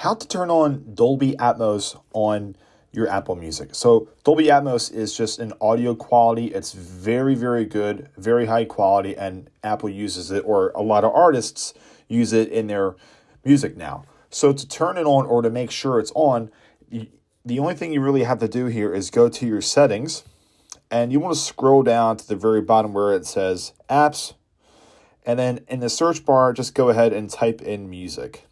how to turn on Dolby Atmos on your Apple Music. So Dolby Atmos is just an audio quality. It's very, very good, very high quality, and Apple uses it, or a lot of artists use it in their music now. So to turn it on or to make sure it's on, the only thing you really have to do here is go to your settings, and you want to scroll down to the very bottom where it says apps, and then in the search bar, just go ahead and type in music.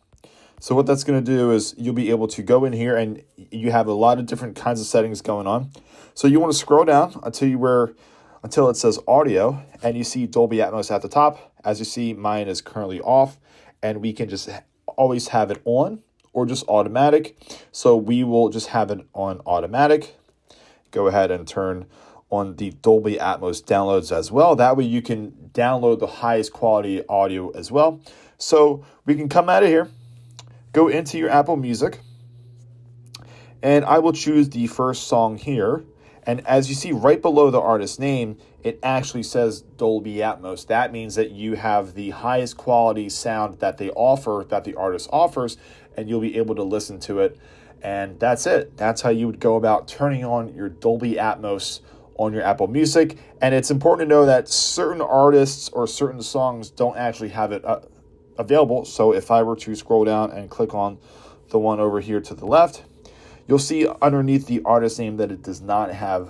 So what that's going to do is you'll be able to go in here and you have a lot of different kinds of settings going on. So you want to scroll down until it says audio, and you see Dolby Atmos at the top. As you see, mine is currently off, and we can just always have it on or just automatic. So we will just have it on automatic. Go ahead and turn on the Dolby Atmos downloads as well. That way you can download the highest quality audio as well. So we can come out of here, go into your Apple Music, and I will choose the first song here. And as you see right below the artist's name, it actually says Dolby Atmos. That means that you have the highest quality sound that they offer, that the artist offers, and you'll be able to listen to it. And that's it. That's how you would go about turning on your Dolby Atmos on your Apple Music. And it's important to know that certain artists or certain songs don't actually have it available. So if I were to scroll down and click on the one over here to the left, you'll see underneath the artist name that it does not have